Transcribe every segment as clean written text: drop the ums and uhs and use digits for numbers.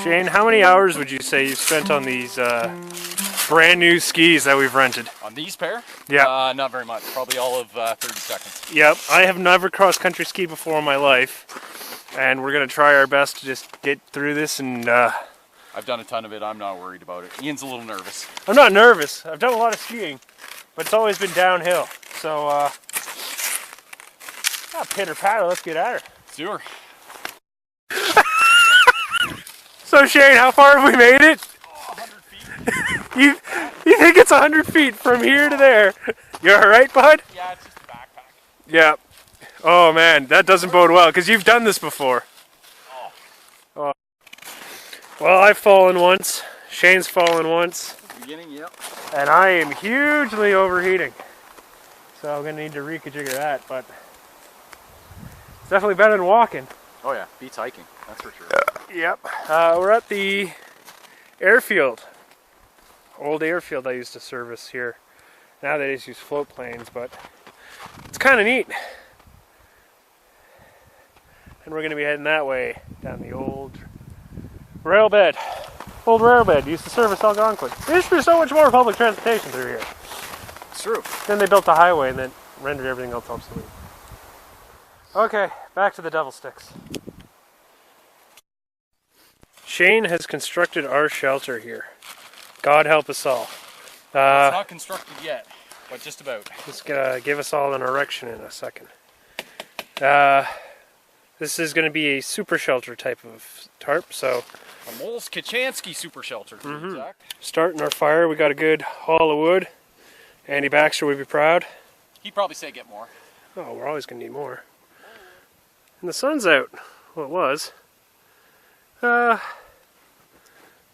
Shane, how many hours would you say you spent on these brand new skis that we've rented? On these pair? Yeah. Not very much. Probably all of 30 seconds. Yep. I have never cross-country skied before in my life, and we're going to try our best to just get through this. And I've done a ton of it. I'm not worried about it. Ian's a little nervous. I'm not nervous. I've done a lot of skiing, but it's always been downhill. So, pitter-patter, let's get at her. Let's do her. So Shane, how far have we made it? 100 feet. You think it's 100 feet from here to there? You alright, bud? Yeah, it's just a backpack. Yeah. Oh man, that doesn't bode well, because you've done this before. Oh. Well, I've fallen once. Shane's fallen once. Beginning, yep. And I am hugely overheating. So I'm going to need to reconfigure that, but it's definitely better than walking. Oh yeah, beats hiking, that's for sure. Yep. We're at the airfield. Old airfield I used to service here. Now they just use float planes, but it's kind of neat. And we're going to be heading that way, down the old rail bed. Old rail bed used to service Algonquin. There used to be so much more public transportation through here. It's true. Then they built a highway and then rendered everything else obsolete. Okay, back to the devil sticks. Shane has constructed our shelter here. God help us all. It's not constructed yet, but just about. He's gonna give us all an erection in a second. This is going to be a super shelter type of tarp, so... A Moles Kachansky super shelter, to be exact. Starting our fire, we got a good haul of wood. Andy Baxter would be proud. He'd probably say get more. Oh, we're always going to need more. And the sun's out. Well, it was. It's a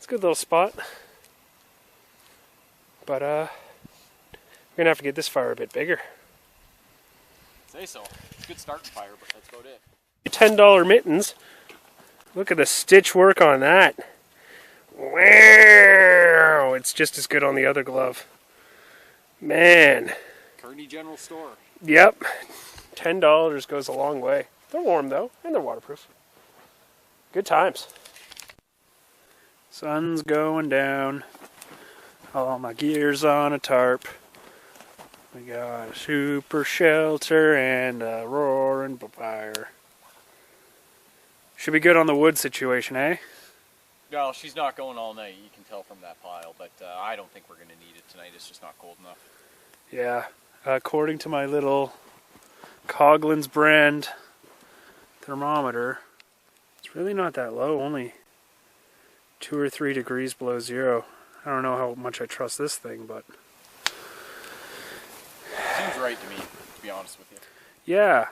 good little spot. But, we're going to have to get this fire a bit bigger. Say so. It's a good starting fire, but that's about it. $10 mittens. Look at the stitch work on that. Wow! It's just as good on the other glove. Man. Kearney General Store. Yep. $10 goes a long way. They're warm though, and they're waterproof. Good times. Sun's going down. All my gear's on a tarp. We got a super shelter and a roaring fire. Should be good on the wood situation, eh? No, she's not going all night. You can tell from that pile, but I don't think we're going to need it tonight. It's just not cold enough. Yeah. According to my little Coghlan's brand thermometer, it's really not that low. Only 2 or 3 degrees below zero. I don't know how much I trust this thing, but... Seems right to me, to be honest with you. Yeah.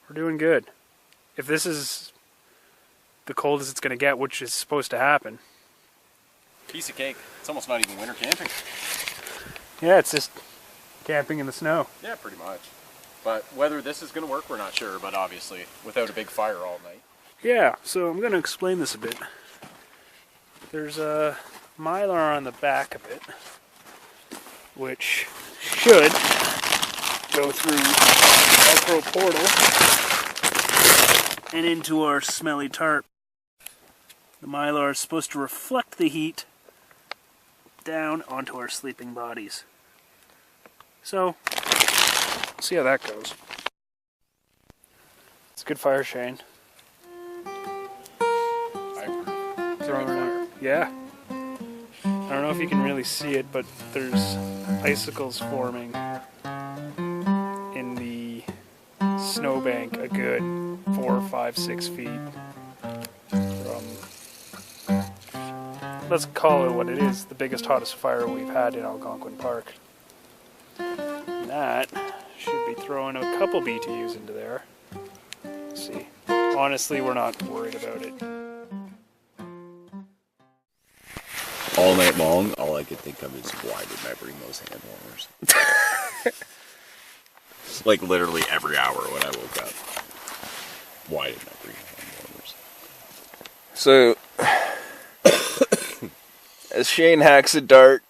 We're doing good. If this is the coldest it's going to get, which is supposed to happen. Piece of cake. It's almost not even winter camping. Yeah, it's just camping in the snow. Yeah, pretty much. But whether this is going to work, we're not sure. But obviously, without a big fire all night. Yeah, so I'm going to explain this a bit. There's a mylar on the back of it, which should go through Velcro portal and into our smelly tarp. The mylar is supposed to reflect the heat down onto our sleeping bodies. So, we'll see how that goes. It's a good fire, Shane. Yeah. I don't know if you can really see it, but there's icicles forming in the snowbank a good 4, 5, 6 feet from, let's call it what it is, the biggest, hottest fire we've had in Algonquin Park. And that should be throwing a couple BTUs into there. Let's see. Honestly, we're not worried about it. All night long, all I could think of is, why didn't I bring those hand warmers? Like literally every hour when I woke up. Why didn't I bring hand warmers? So, as Shane hacks a dart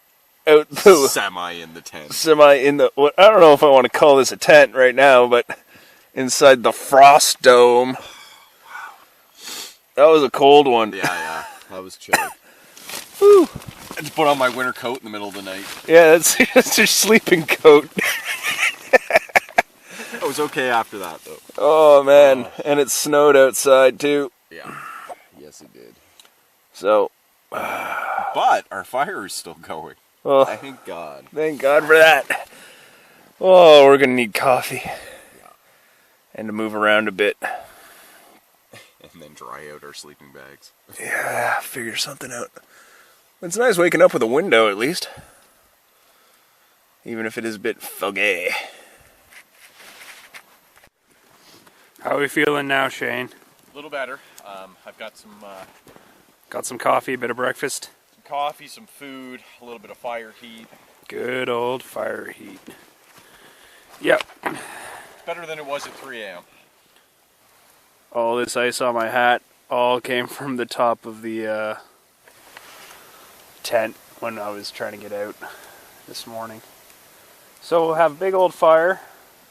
out the... Semi in the tent. Semi in the... What, I don't know if I want to call this a tent right now, but inside the frost dome. That was a cold one. Yeah. That was chilly. Woo. I had to put on my winter coat in the middle of the night. Yeah, that's your sleeping coat. I was okay after that, though. Oh, man. And it snowed outside, too. Yeah. Yes, it did. So, But our fire is still going. oh, Thank God. thank God for that. Oh, we're going to need coffee. And to move around a bit. And then dry out our sleeping bags. Yeah, figure something out. It's nice waking up with a window, at least. Even if it is a bit foggy. How are we feeling now, Shane? A little better. I've got some Got some coffee, a bit of breakfast. coffee, some food, a little bit of fire heat. Good old fire heat. Yep. Better than it was at 3 a.m. All this ice on my hat all came from the top of the tent when I was trying to get out this morning. So we'll have a big old fire,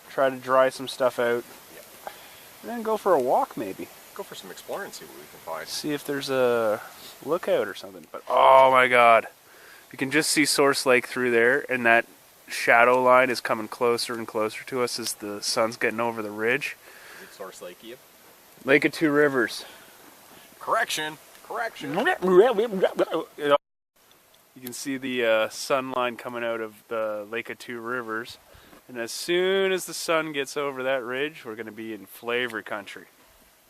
try to dry some stuff out, and then go for a walk maybe. Go for some exploring and see what we can find. See if there's a lookout or something. But oh my god, you can just see Source Lake through there, and that shadow line is coming closer and closer to us as the sun's getting over the ridge. Is it Source Lake, Ian? Lake of Two Rivers. Correction. You can see the sun line coming out of the Lake of Two Rivers. And as soon as the sun gets over that ridge, we're going to be in flavor country.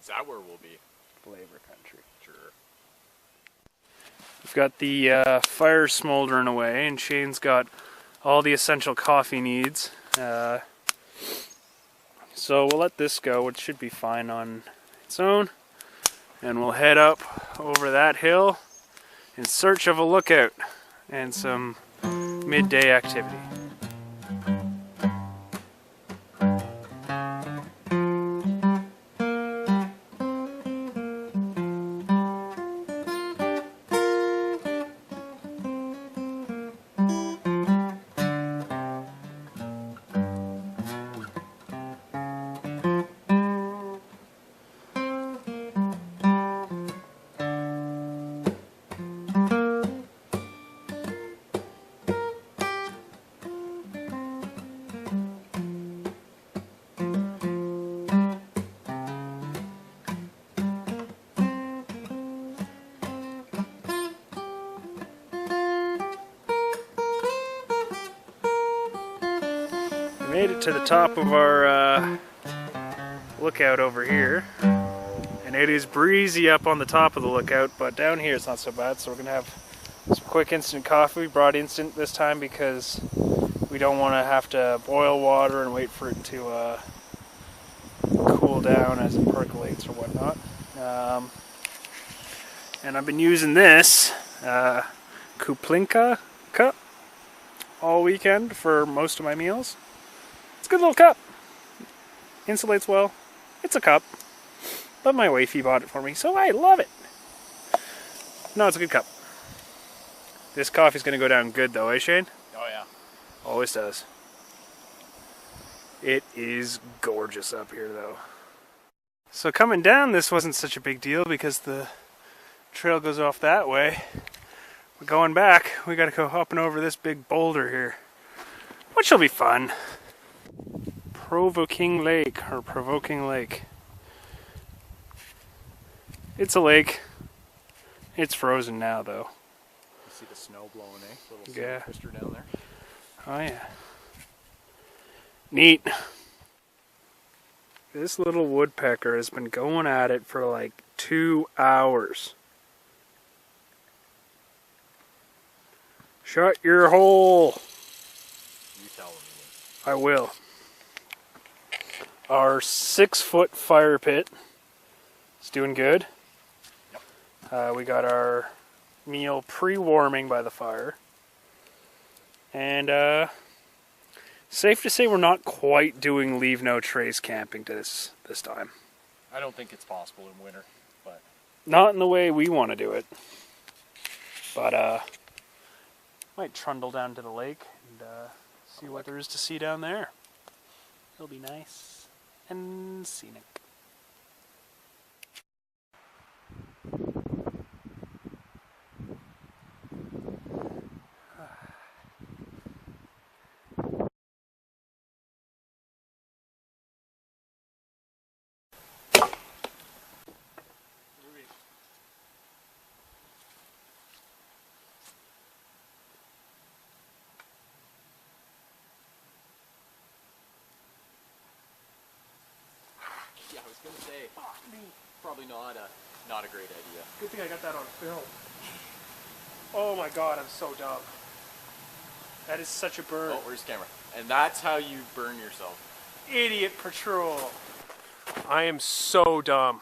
Is that where we'll be? Flavor country. Sure. We've got the fire smoldering away, and Shane's got all the essential coffee needs. So we'll let this go, which should be fine on its own. And we'll head up over that hill in search of a lookout and some midday activity. We made it to the top of our lookout over here, and it is breezy up on the top of the lookout, but down here it's not so bad. So we're gonna have some quick instant coffee. We brought instant this time because we don't want to have to boil water and wait for it to cool down as it percolates or whatnot. And I've been using this Kuplinka cup all weekend for most of my meals. It's a good little cup. Insulates well. It's a cup. But my wifey bought it for me, so I love it. No, it's a good cup. This coffee's going to go down good though, eh, Shane? Oh, yeah. Always does. It is gorgeous up here though. So coming down, this wasn't such a big deal because the trail goes off that way. But going back, we got to go up and over this big boulder here, which will be fun. Provoking Lake. It's a lake. It's frozen now though. You see the snow blowing, eh? Little Yeah. twister down there. Oh yeah. Neat. This little woodpecker has been going at it for like 2 hours. Shut your hole. You tell them. I will. Our 6-foot fire pit is doing good. We got our meal pre-warming by the fire. And safe to say we're not quite doing leave no trace camping this time. I don't think it's possible in winter, but Not in the way we want to do it. But might trundle down to the lake and see what there is to see down there. It'll be nice and scenic. gonna say, probably not a great idea. Good thing I got that on film. Oh my god, I'm so dumb. That is such a burn. Oh, where's the camera? And that's how you burn yourself. Idiot patrol. I am so dumb.